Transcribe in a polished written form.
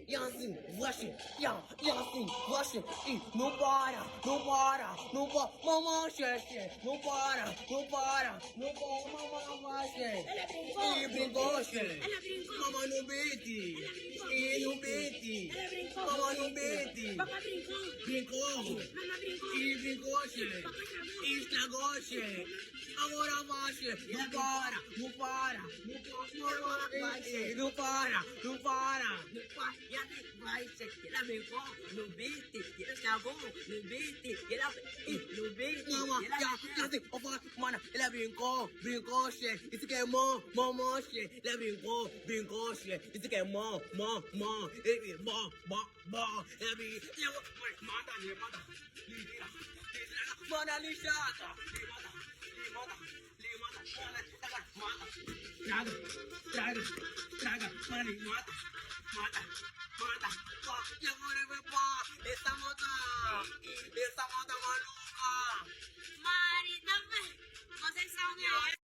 e assim, rushing, e assim, rushing, e não para, não para, não para, mamãe, xexé, não para, não para, não para, mamãe não vai, xexé. E brincou, xexé, mamãe no beat, e no beat, mamãe no beat, brincou, e brincou, xexé, e estragou, xexé. Agora vai, xexé, não para, não para, não para, não para, não para. Vai, ela brincou no beat, ela estragou no beat, ela no beat. Mama, já assim, ó, mano, ele brincou, che, isso que é mó, che, ele brincou, che, isso que é mó, ele ele mata, manda lixada, traga, mano, mata, e agora vai pá, essa moda maluca. Mari, também, vocês são melhores.